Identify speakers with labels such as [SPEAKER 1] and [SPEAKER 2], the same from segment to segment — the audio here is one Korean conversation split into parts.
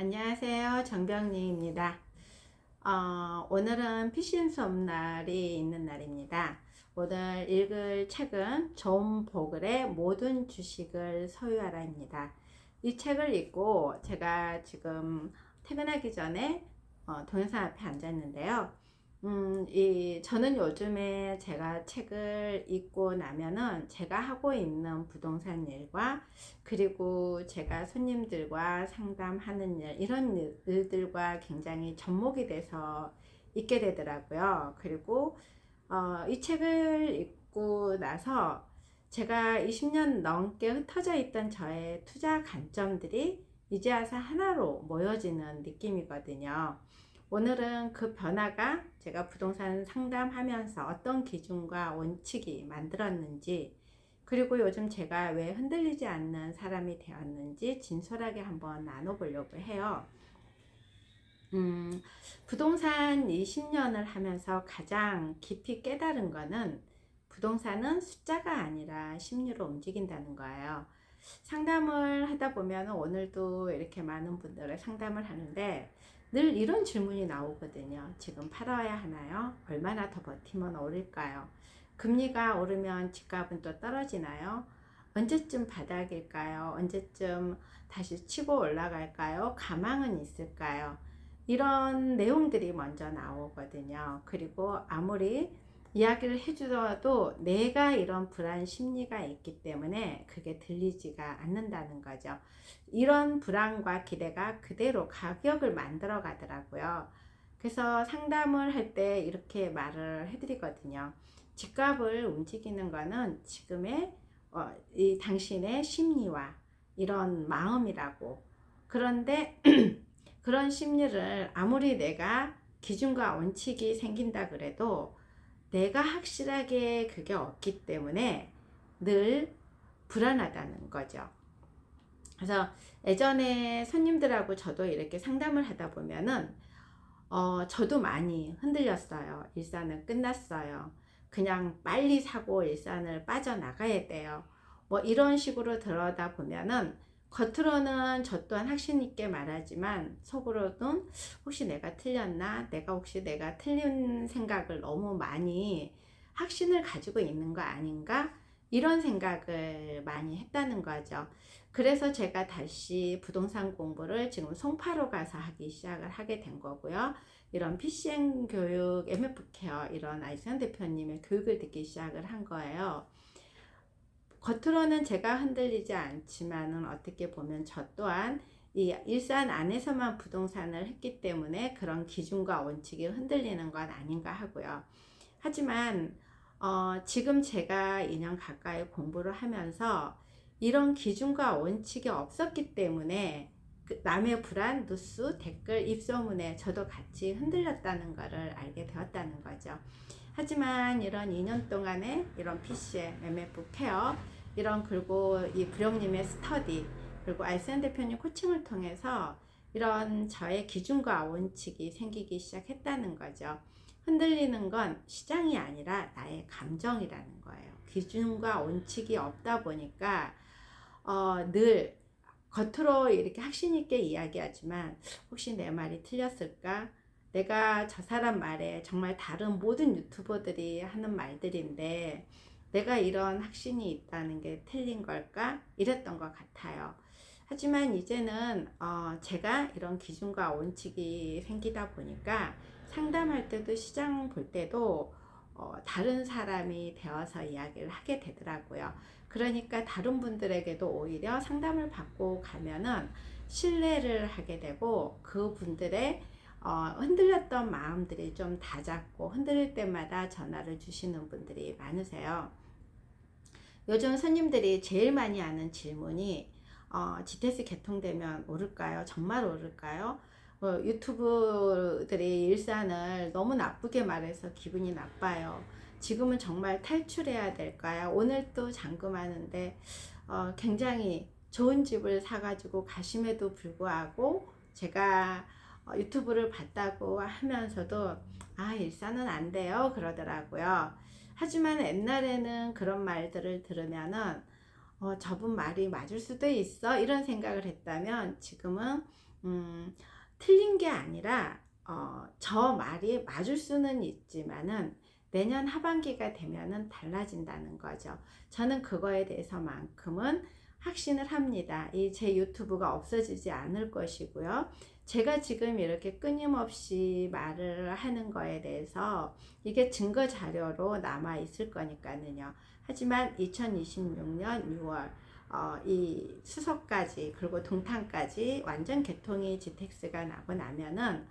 [SPEAKER 1] 안녕하세요. 정병리입니다. 오늘은 피신 수업 날이 있는 날입니다. 오늘 읽을 책은 존 보글의 모든 주식을 소유하라입니다. 이 책을 읽고 제가 지금 퇴근하기 전에 동영상 앞에 앉았는데요. 저는 요즘에 제가 책을 읽고 나면은 제가 하고 있는 부동산 일과 그리고 제가 손님들과 상담하는 일, 이런 일들과 굉장히 접목이 돼서 읽게 되더라고요. 그리고 이 책을 읽고 나서 제가 20년 넘게 흩어져 있던 저의 투자 관점들이 이제 와서 하나로 모여지는 느낌이거든요. 오늘은 그 변화가 제가 부동산 상담하면서 어떤 기준과 원칙이 만들었는지, 그리고 요즘 제가 왜 흔들리지 않는 사람이 되었는지 진솔하게 한번 나눠보려고 해요. 부동산 20년을 하면서 가장 깊이 깨달은 거는 부동산은 숫자가 아니라 심리로 움직인다는 거예요. 상담을 하다 보면 오늘도 이렇게 많은 분들의 상담을 하는데 늘 이런 질문이 나오거든요. 지금 팔아야 하나요? 얼마나 더 버티면 오를까요? 금리가 오르면 집값은 또 떨어지나요? 언제쯤 바닥일까요? 언제쯤 다시 치고 올라갈까요? 가망은 있을까요? 이런 내용들이 먼저 나오거든요. 그리고 아무리 이야기를 해주어도 내가 이런 불안 심리가 있기 때문에 그게 들리지가 않는다는 거죠. 이런 불안과 기대가 그대로 가격을 만들어 가더라고요. 그래서 상담을 할 때 이렇게 말을 해드리거든요. 집값을 움직이는 거는 지금의 이 당신의 심리와 이런 마음이라고. 그런데 그런 심리를 아무리 내가 기준과 원칙이 생긴다 그래도 내가 확실하게 그게 없기 때문에 늘 불안하다는 거죠. 그래서 예전에 손님들하고 저도 이렇게 상담을 하다 보면은 저도 많이 흔들렸어요. 일산은 끝났어요. 그냥 빨리 사고 일산을 빠져나가야 돼요. 뭐 이런 식으로 들어다 보면은 겉으로는 저 또한 확신 있게 말하지만 속으로는 혹시 내가 틀렸나? 내가 틀린 생각을 너무 많이 확신을 가지고 있는 거 아닌가? 이런 생각을 많이 했다는 거죠. 그래서 제가 다시 부동산 공부를 지금 송파로 가서 하기 시작을 하게 된 거고요. 이런 PCN 교육, MF 케어 이런 아이선 대표님의 교육을 듣기 시작을 한 거예요. 겉으로는 제가 흔들리지 않지만은 어떻게 보면 저 또한 이 일산 안에서만 부동산을 했기 때문에 그런 기준과 원칙이 흔들리는 건 아닌가 하고요. 하지만 지금 제가 2년 가까이 공부를 하면서 이런 기준과 원칙이 없었기 때문에 남의 불안, 뉴스, 댓글, 입소문에 저도 같이 흔들렸다는 것을 알게 되었다는 거죠. 하지만 이런 2년 동안에 이런 PCM, MF 케어, 이런 그리고 이 부령님의 스터디, 그리고 알센 대표님 코칭을 통해서 이런 저의 기준과 원칙이 생기기 시작했다는 거죠. 흔들리는 건 시장이 아니라 나의 감정이라는 거예요. 기준과 원칙이 없다 보니까 늘 겉으로 이렇게 확신 있게 이야기하지만 혹시 내 말이 틀렸을까? 내가 저 사람 말에 정말 다른 모든 유튜버들이 하는 말들인데 내가 이런 확신이 있다는 게 틀린 걸까? 이랬던 것 같아요. 하지만 이제는 제가 이런 기준과 원칙이 생기다 보니까 상담할 때도 시장 볼 때도 다른 사람이 되어서 이야기를 하게 되더라고요. 그러니까 다른 분들에게도 오히려 상담을 받고 가면은 신뢰를 하게 되고 그분들의 흔들렸던 마음들이 좀 다잡고 흔들릴 때마다 전화를 주시는 분들이 많으세요. 요즘 손님들이 제일 많이 하는 질문이 GTS 개통되면 오를까요? 정말 오를까요? 유튜브들이 일산을 너무 나쁘게 말해서 기분이 나빠요. 지금은 정말 탈출해야 될까요? 오늘 또 잔금하는데 굉장히 좋은 집을 사가지고 가심에도 불구하고 제가 유튜브를 봤다고 하면서도 일산은 안 돼요 그러더라고요. 하지만 옛날에는 그런 말들을 들으면은 저분 말이 맞을 수도 있어 이런 생각을 했다면 지금은 음, 틀린 게 아니라 저 말이 맞을 수는 있지만은 내년 하반기가 되면은 달라진다는 거죠. 저는 그거에 대해서만큼은 확신을 합니다. 이 제 유튜브가 없어지지 않을 것이고요. 제가 지금 이렇게 끊임없이 말을 하는 거에 대해서 이게 증거 자료로 남아 있을 거니까는요. 하지만 2026년 6월 이 수석까지 그리고 동탄까지 완전 개통이 GTX가 나고 나면은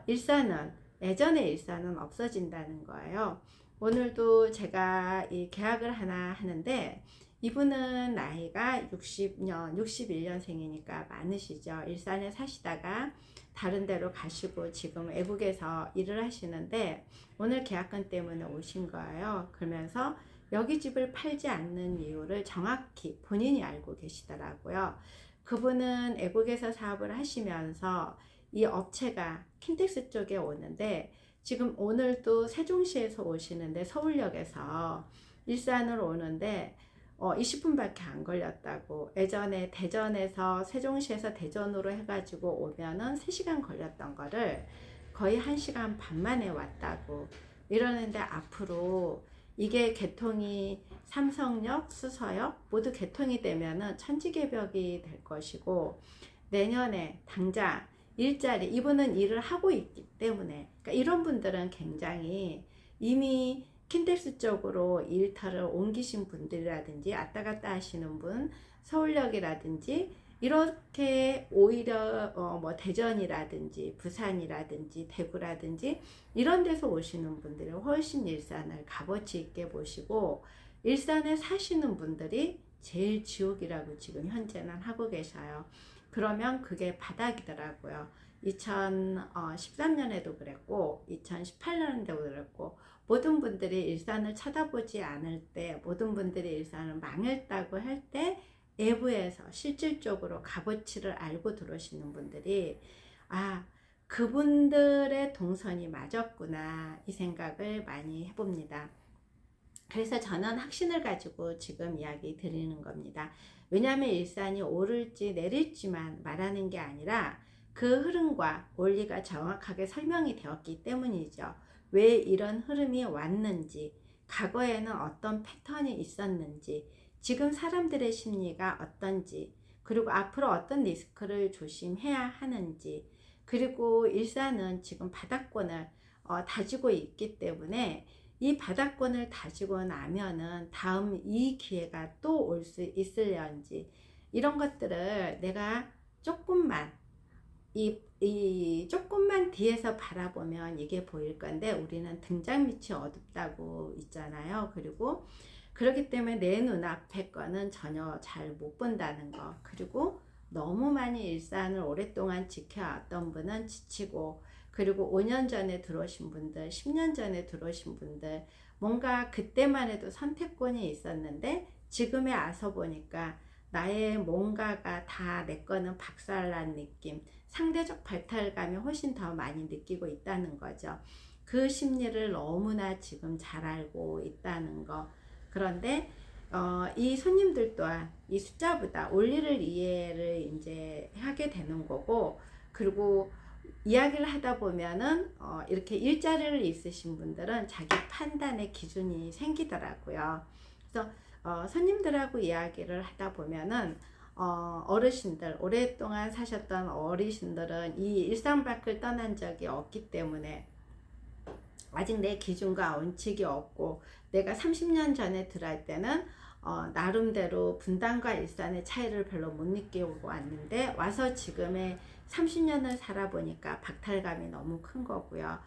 [SPEAKER 1] 일산은 예전의 일산은 없어진다는 거예요. 오늘도 제가 이 계약을 하나 하는데 이분은 나이가 60년, 61년생이니까 많으시죠. 일산에 사시다가 다른 데로 가시고 지금 외국에서 일을 하시는데 오늘 계약건 때문에 오신 거예요. 그러면서 여기 집을 팔지 않는 이유를 정확히 본인이 알고 계시더라고요. 그분은 외국에서 사업을 하시면서 이 업체가 킨텍스 쪽에 오는데 지금 오늘도 세종시에서 오시는데 서울역에서 일산으로 오는데 20분밖에 안 걸렸다고. 예전에 대전에서 세종시에서 대전으로 해가지고 오면은 3시간 걸렸던 거를 거의 1시간 반 만에 왔다고 이러는데 앞으로 이게 개통이 삼성역, 수서역 모두 개통이 되면은 천지개벽이 될 것이고 내년에 당장 일자리 이분은 일을 하고 있기 때문에 그러니까 이런 분들은 굉장히 이미 킨텍스 쪽으로 일터를 옮기신 분들이라든지 왔다 갔다 하시는 분 서울역이라든지 이렇게 오히려 뭐 대전이라든지 부산이라든지 대구라든지 이런 데서 오시는 분들이 훨씬 일산을 값어치 있게 보시고 일산에 사시는 분들이 제일 지옥이라고 지금 현재는 하고 계셔요. 그러면 그게 바닥이더라고요. 2013년에도 그랬고 2018년에도 그랬고 모든 분들이 일산을 쳐다보지 않을 때 모든 분들이 일산을 망했다고 할 때 외부에서 실질적으로 값어치를 알고 들어오시는 분들이 그분들의 동선이 맞았구나 이 생각을 많이 해봅니다. 그래서 저는 확신을 가지고 지금 이야기 드리는 겁니다. 왜냐하면 일산이 오를지 내릴지만 말하는 게 아니라 그 흐름과 원리가 정확하게 설명이 되었기 때문이죠. 왜 이런 흐름이 왔는지, 과거에는 어떤 패턴이 있었는지, 지금 사람들의 심리가 어떤지, 그리고 앞으로 어떤 리스크를 조심해야 하는지, 그리고 일산은 지금 바닥권을 다지고 있기 때문에 이 바닥권을 다지고 나면은 다음 이 기회가 또 올 수 있을런지 이런 것들을 내가 조금만 조금만 뒤에서 바라보면 이게 보일 건데 우리는 등잔 밑이 어둡다고 있잖아요. 그리고 그렇기 때문에 내 눈앞에 거는 전혀 잘 못 본다는 거. 그리고 너무 많이 일산을 오랫동안 지켜왔던 분은 지치고 그리고 5년 전에 들어오신 분들, 10년 전에 들어오신 분들 뭔가 그때만 해도 선택권이 있었는데 지금에 와서 보니까 나의 뭔가가 다 내 거는 박살난 느낌, 상대적 발탈감이 훨씬 더 많이 느끼고 있다는 거죠. 그 심리를 너무나 지금 잘 알고 있다는 거. 그런데 이 손님들 또한 이 숫자보다 원리를 이해를 이제 하게 되는 거고 그리고 이야기를 하다 보면은 이렇게 일자리를 있으신 분들은 자기 판단의 기준이 생기더라고요. 그래서 손님들하고 이야기를 하다 보면은 어르신들 오랫동안 사셨던 어르신들은 이 일산 밖을 떠난 적이 없기 때문에 아직 내 기준과 원칙이 없고 내가 30년 전에 들어갈 때는 나름대로 분당과 일산의 차이를 별로 못 느끼고 왔는데 와서 지금의 30년을 살아보니까 박탈감이 너무 큰 거고요.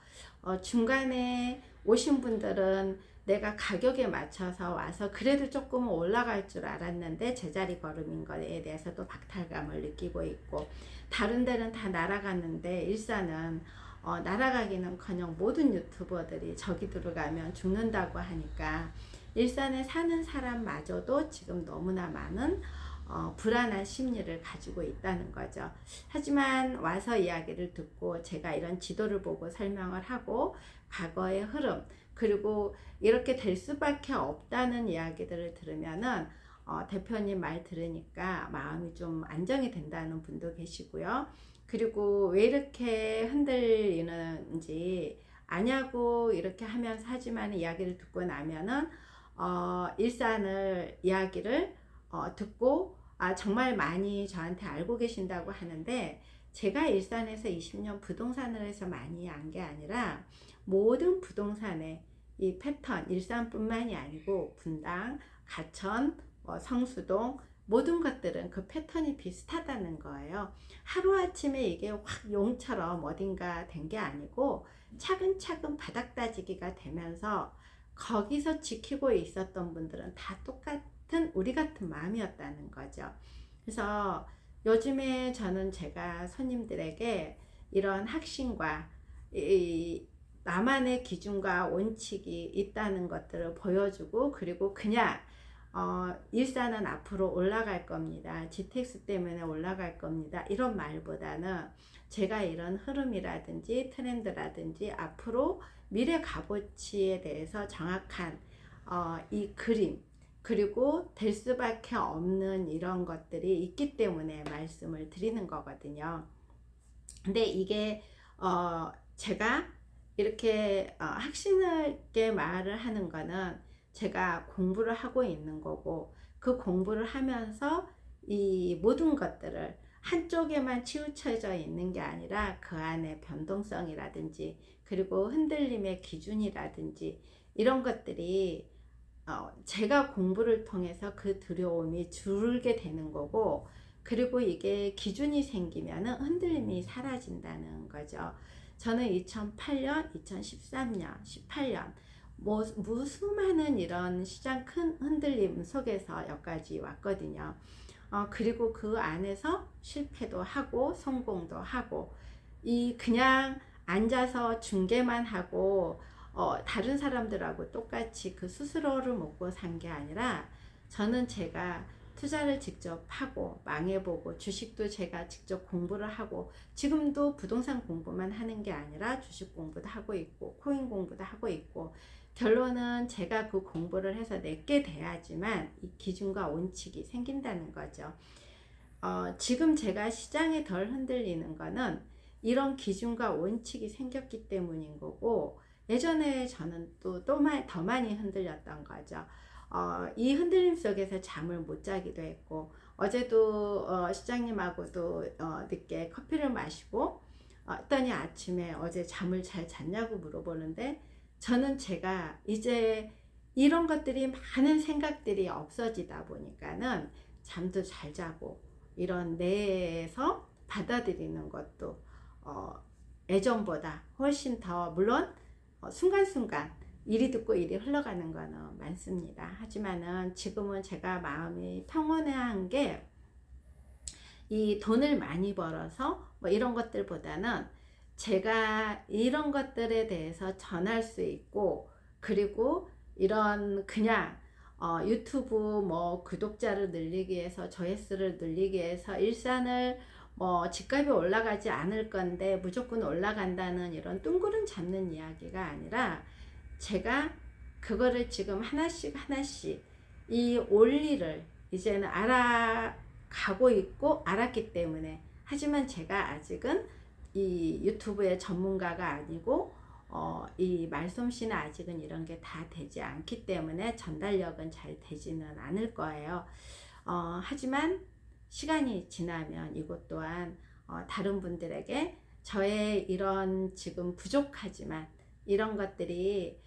[SPEAKER 1] 중간에 오신 분들은 내가 가격에 맞춰서 와서 그래도 조금은 올라갈 줄 알았는데 제자리 걸음인 거에 대해서도 박탈감을 느끼고 있고 다른 데는 다 날아갔는데 일산은 날아가기는커녕 모든 유튜버들이 저기 들어가면 죽는다고 하니까 일산에 사는 사람마저도 지금 너무나 많은 불안한 심리를 가지고 있다는 거죠. 하지만 와서 이야기를 듣고 제가 이런 지도를 보고 설명을 하고 과거의 흐름 그리고 이렇게 될 수밖에 없다는 이야기들을 들으면은 대표님 말 들으니까 마음이 좀 안정이 된다는 분도 계시고요. 그리고 왜 이렇게 흔들리는지 아냐고 이렇게 하면서 하지만 이야기를 듣고 나면은 일산을 이야기를 듣고 정말 많이 저한테 알고 계신다고 하는데, 제가 일산에서 20년 부동산을 해서 많이 안 게 아니라 모든 부동산의 이 패턴, 일산뿐만이 아니고 분당, 가천, 성수동 모든 것들은 그 패턴이 비슷하다는 거예요. 하루아침에 이게 확 용처럼 어딘가 된 게 아니고 차근차근 바닥 다지기가 되면서 거기서 지키고 있었던 분들은 다 똑같은 우리 같은 마음이었다는 거죠. 그래서 요즘에 저는 제가 손님들에게 이런 확신과 이 나만의 기준과 원칙이 있다는 것들을 보여주고, 그리고 그냥 일산은 앞으로 올라갈 겁니다. GTX 때문에 올라갈 겁니다. 이런 말보다는 제가 이런 흐름이라든지 트렌드라든지 앞으로 미래 값어치에 대해서 정확한 이 그림, 그리고 될 수밖에 없는 이런 것들이 있기 때문에 말씀을 드리는 거거든요. 근데 이게 제가 이렇게 확신있게 말을 하는 거는 제가 공부를 하고 있는 거고, 그 공부를 하면서 이 모든 것들을 한쪽에만 치우쳐져 있는 게 아니라 그 안에 변동성이라든지 그리고 흔들림의 기준이라든지 이런 것들이 제가 공부를 통해서 그 두려움이 줄게 되는 거고, 그리고 이게 기준이 생기면 흔들림이 사라진다는 거죠. 저는 2008년, 2013년, 18년 무수많은 이런 시장 큰 흔들림 속에서 여기까지 왔거든요. 그리고 그 안에서 실패도 하고 성공도 하고, 이 그냥 앉아서 중계만 하고 다른 사람들하고 똑같이 그 수수료를 먹고 산 게 아니라, 저는 제가 투자를 직접 하고 망해보고 주식도 제가 직접 공부를 하고, 지금도 부동산 공부만 하는 게 아니라 주식 공부도 하고 있고 코인 공부도 하고 있고, 결론은 제가 그 공부를 해서 내게 돼야지만 이 기준과 원칙이 생긴다는 거죠. 지금 제가 시장에 덜 흔들리는 거는 이런 기준과 원칙이 생겼기 때문인 거고, 예전에 저는 또 더 많이 흔들렸던 거죠. 이 흔들림 속에서 잠을 못 자기도 했고, 어제도 시장님하고도 늦게 커피를 마시고 했더니 아침에 어제 잠을 잘 잤냐고 물어보는데, 저는 제가 이제 이런 것들이 많은 생각들이 없어지다 보니까는 잠도 잘 자고 이런 내에서 받아들이는 것도 예전보다 훨씬 더, 물론 순간순간 이리 듣고 이리 흘러가는 거는 많습니다. 하지만은 지금은 제가 마음이 평온한 게, 이 돈을 많이 벌어서 뭐 이런 것들보다는 제가 이런 것들에 대해서 전할 수 있고, 그리고 이런 그냥 유튜브 뭐 구독자를 늘리기 위해서, 조회수를 늘리기 위해서 일산을 뭐 집값이 올라가지 않을 건데 무조건 올라간다는 이런 뚱그름 잡는 이야기가 아니라, 제가 그거를 지금 하나씩 하나씩 이 원리를 이제는 알아가고 있고 알았기 때문에, 하지만 제가 아직은 이 유튜브의 전문가가 아니고 이 말솜씨는 아직은 이런 게 다 되지 않기 때문에 전달력은 잘 되지는 않을 거예요. 하지만 시간이 지나면 이것 또한 다른 분들에게 저의 이런 지금 부족하지만 이런 것들이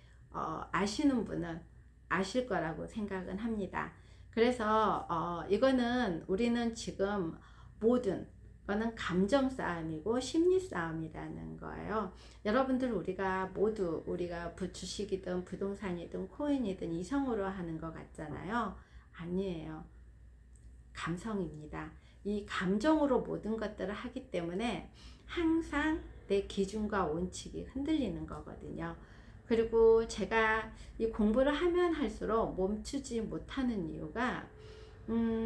[SPEAKER 1] 아시는 분은 아실 거라고 생각은 합니다. 그래서 이거는 우리는 지금 모든 거는 감정 싸움이고 심리 싸움이라는 거예요. 여러분들 우리가 모두 우리가 주식이든 부동산이든 코인이든 이성으로 하는 것 같잖아요. 아니에요. 감성입니다. 이 감정으로 모든 것들을 하기 때문에 항상 내 기준과 원칙이 흔들리는 거거든요. 그리고 제가 이 공부를 하면 할수록 멈추지 못하는 이유가,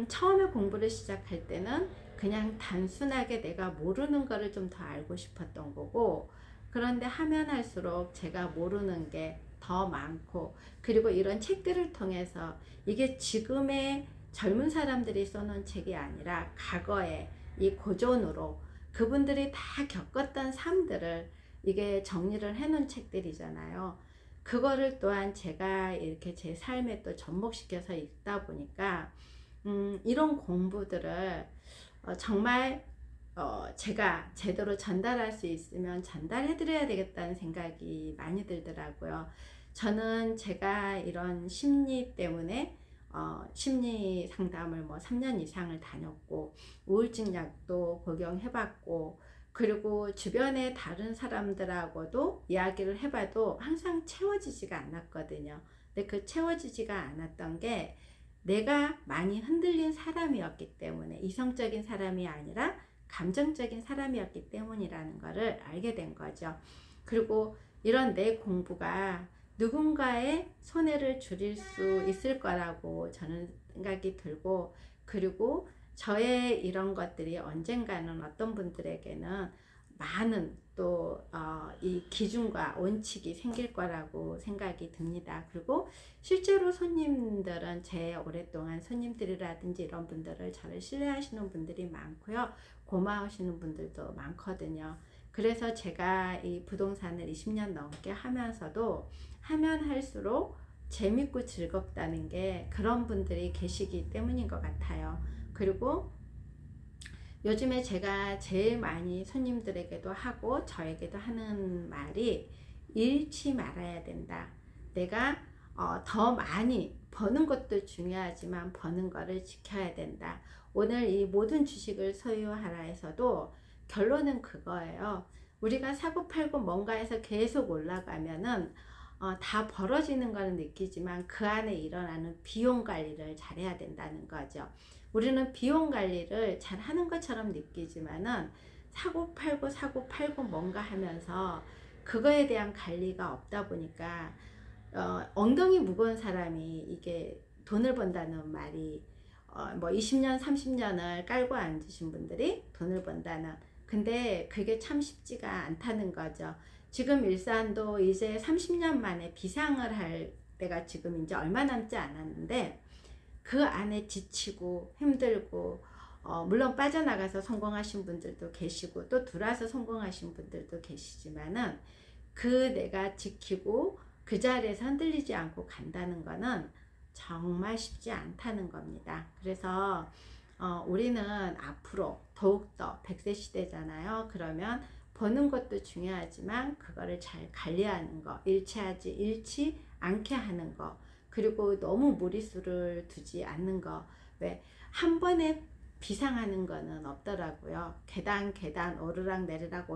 [SPEAKER 1] 처음에 공부를 시작할 때는 그냥 단순하게 내가 모르는 거를 좀 더 알고 싶었던 거고, 그런데 하면 할수록 제가 모르는 게 더 많고, 그리고 이런 책들을 통해서 이게 지금의 젊은 사람들이 써놓은 책이 아니라 과거의 이 고전으로 그분들이 다 겪었던 삶들을 이게 정리를 해놓은 책들이잖아요. 그거를 또한 제가 이렇게 제 삶에 또 접목시켜서 읽다 보니까 이런 공부들을 정말 제가 제대로 전달할 수 있으면 전달해 드려야 되겠다는 생각이 많이 들더라고요. 저는 제가 이런 심리 때문에 심리 상담을 뭐 3년 이상을 다녔고 우울증 약도 복용해봤고, 그리고 주변에 다른 사람들하고도 이야기를 해봐도 항상 채워지지가 않았거든요. 근데 그 채워지지가 않았던 게 내가 많이 흔들린 사람이었기 때문에, 이성적인 사람이 아니라 감정적인 사람이었기 때문이라는 것을 알게 된 거죠. 그리고 이런 내 공부가 누군가의 손해를 줄일 수 있을 거라고 저는 생각이 들고, 그리고 저의 이런 것들이 언젠가는 어떤 분들에게는 많은 또 이 기준과 원칙이 생길 거라고 생각이 듭니다. 그리고 실제로 손님들은 제 오랫동안 손님들이라든지 이런 분들을 저를 신뢰하시는 분들이 많고요. 고마우시는 분들도 많거든요. 그래서 제가 이 부동산을 20년 넘게 하면서도 하면 할수록 재밌고 즐겁다는 게 그런 분들이 계시기 때문인 것 같아요. 그리고 요즘에 제가 제일 많이 손님들에게도 하고 저에게도 하는 말이 잃지 말아야 된다. 내가 더 많이 버는 것도 중요하지만 버는 거를 지켜야 된다. 오늘 이 모든 주식을 소유하라 해서도 결론은 그거예요. 우리가 사고 팔고 뭔가에서 계속 올라가면은 다 벌어지는 거는 느끼지만 그 안에 일어나는 비용 관리를 잘해야 된다는 거죠. 우리는 비용 관리를 잘 하는 것처럼 느끼지만은 사고 팔고 뭔가 하면서 그거에 대한 관리가 없다 보니까 엉덩이 무거운 사람이 이게 돈을 번다는 말이 뭐 20년 30년을 깔고 앉으신 분들이 돈을 번다는, 근데 그게 참 쉽지가 않다는 거죠. 지금 일산도 이제 30년 만에 비상을 할 때가 지금 이제 얼마 남지 않았는데 그 안에 지치고 힘들고 물론 빠져나가서 성공하신 분들도 계시고 또 들어와서 성공하신 분들도 계시지만은 그 내가 지키고 그 자리에서 흔들리지 않고 간다는 거는 정말 쉽지 않다는 겁니다. 그래서 우리는 앞으로 더욱더 100세 시대잖아요. 그러면 버는 것도 중요하지만 그거를 잘 관리하는 거, 잃지 않게 하는 거, 그리고 너무 무리수를 두지 않는 거. 왜 한 번에 비상하는 거는 없더라고요. 계단 오르락 내리락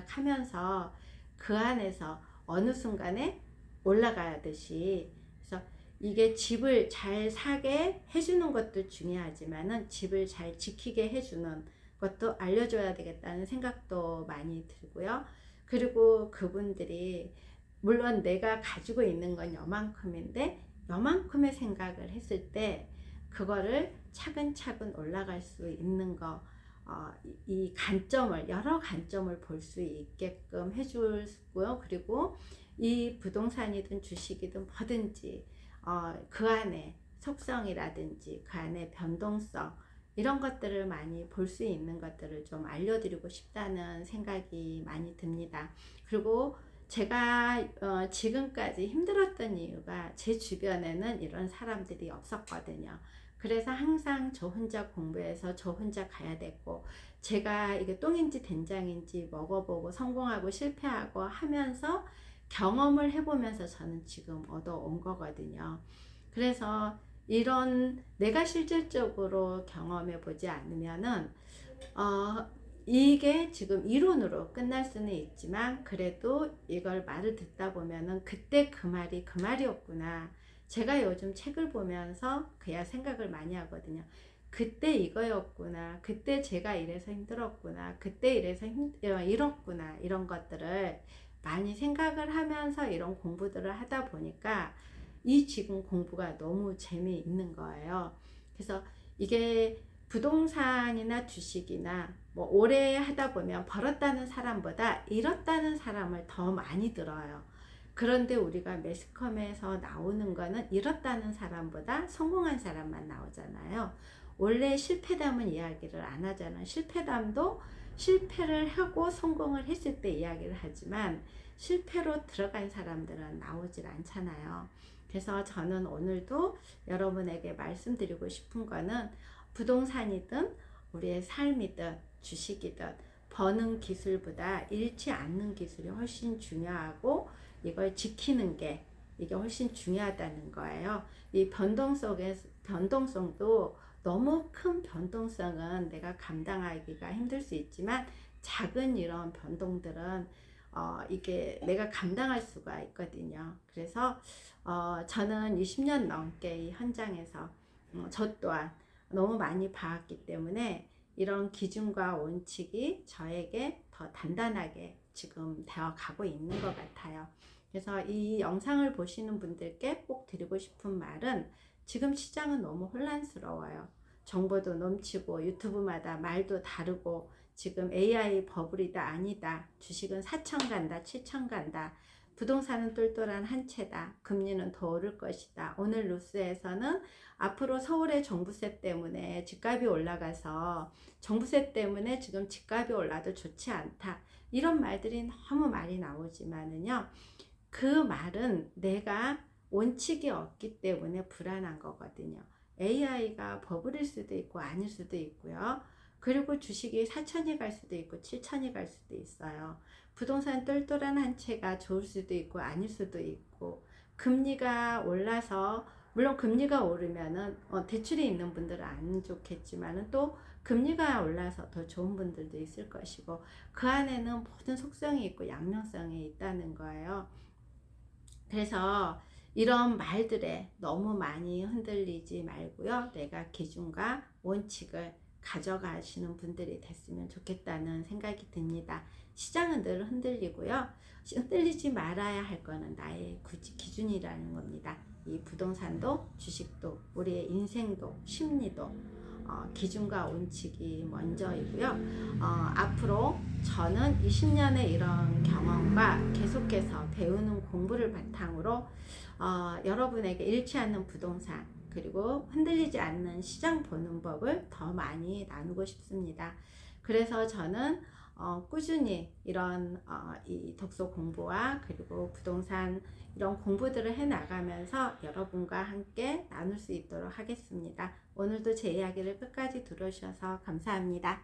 [SPEAKER 1] 하면서 그 안에서 어느 순간에 올라가듯이, 그래서 이게 집을 잘 사게 해주는 것도 중요하지만은 집을 잘 지키게 해주는 것도 알려줘야 되겠다는 생각도 많이 들고요. 그리고 그분들이 물론 내가 가지고 있는 건 요만큼인데 요만큼의 생각을 했을 때 그거를 차근차근 올라갈 수 있는 거, 이 관점을, 여러 관점을 볼 수 있게끔 해주고요. 그리고 이 부동산이든 주식이든 뭐든지 그 안에 속성이라든지 그 안에 변동성, 이런 것들을 많이 볼 수 있는 것들을 좀 알려드리고 싶다는 생각이 많이 듭니다. 그리고 제가 지금까지 힘들었던 이유가 제 주변에는 이런 사람들이 없었거든요. 그래서 항상 저 혼자 공부해서 저 혼자 가야 됐고, 제가 이게 똥인지 된장인지 먹어보고 성공하고 실패하고 하면서 경험을 해보면서 저는 지금 얻어온 거거든요. 그래서 이런 내가 실질적으로 경험해 보지 않으면은 이게 지금 이론으로 끝날 수는 있지만 그래도 이걸 말을 듣다 보면은 그때 그 말이 그 말이었구나. 제가 요즘 책을 보면서 그야 생각을 많이 하거든요. 그때 이거였구나. 그때 제가 이래서 힘들었구나. 그때 이래서 이렇구나. 이런 것들을 많이 생각을 하면서 이런 공부들을 하다 보니까 이 지금 공부가 너무 재미있는 거예요. 그래서 이게 부동산이나 주식이나 뭐 오래 하다 보면 벌었다는 사람보다 잃었다는 사람을 더 많이 들어요. 그런데 우리가 매스컴에서 나오는 거는 잃었다는 사람보다 성공한 사람만 나오잖아요. 원래 실패담은 이야기를 안 하잖아요. 실패담도 실패를 하고 성공을 했을 때 이야기를 하지만 실패로 들어간 사람들은 나오질 않잖아요. 그래서 저는 오늘도 여러분에게 말씀드리고 싶은 거는 부동산이든 우리의 삶이든 주식이든 버는 기술보다 잃지 않는 기술이 훨씬 중요하고 이걸 지키는 게 이게 훨씬 중요하다는 거예요. 이 변동성도 너무 큰 변동성은 내가 감당하기가 힘들 수 있지만 작은 이런 변동들은 이게 내가 감당할 수가 있거든요. 그래서 저는 20년 넘게 이 현장에서 저 또한 너무 많이 봐왔기 때문에 이런 기준과 원칙이 저에게 더 단단하게 지금 되어 가고 있는 것 같아요. 그래서 이 영상을 보시는 분들께 꼭 드리고 싶은 말은 지금 시장은 너무 혼란스러워요. 정보도 넘치고 유튜브마다 말도 다르고 지금 AI 버블이다 아니다. 주식은 4천 간다 7천 간다. 부동산은 똘똘한 한 채다. 금리는 더 오를 것이다. 오늘 뉴스에서는 앞으로 서울의 종부세 때문에 집값이 올라가서 종부세 때문에 지금 집값이 올라도 좋지 않다. 이런 말들이 너무 많이 나오지만은요. 그 말은 내가 원칙이 없기 때문에 불안한 거거든요. AI가 버블일 수도 있고 아닐 수도 있고요. 그리고 주식이 4천이 갈 수도 있고 7천이 갈 수도 있어요. 부동산 똘똘한 한 채가 좋을 수도 있고 아닐 수도 있고 금리가 올라서 물론 금리가 오르면은 대출이 있는 분들은 안 좋겠지만은 또 금리가 올라서 더 좋은 분들도 있을 것이고 그 안에는 모든 속성이 있고 양면성이 있다는 거예요. 그래서 이런 말들에 너무 많이 흔들리지 말고요. 내가 기준과 원칙을 가져가시는 분들이 됐으면 좋겠다는 생각이 듭니다. 시장은 늘 흔들리고요. 흔들리지 말아야 할 거는 나의 기준이라는 겁니다. 이 부동산도 주식도 우리의 인생도 심리도 기준과 원칙이 먼저이고요. 앞으로 저는 20년의 이런 경험과 계속해서 배우는 공부를 바탕으로 여러분에게 잃지 않는 부동산 그리고 흔들리지 않는 시장 보는 법을 더 많이 나누고 싶습니다. 그래서 저는 꾸준히 이런 이 독서 공부와 그리고 부동산 이런 공부들을 해 나가면서 여러분과 함께 나눌 수 있도록 하겠습니다. 오늘도 제 이야기를 끝까지 들어주셔서 감사합니다.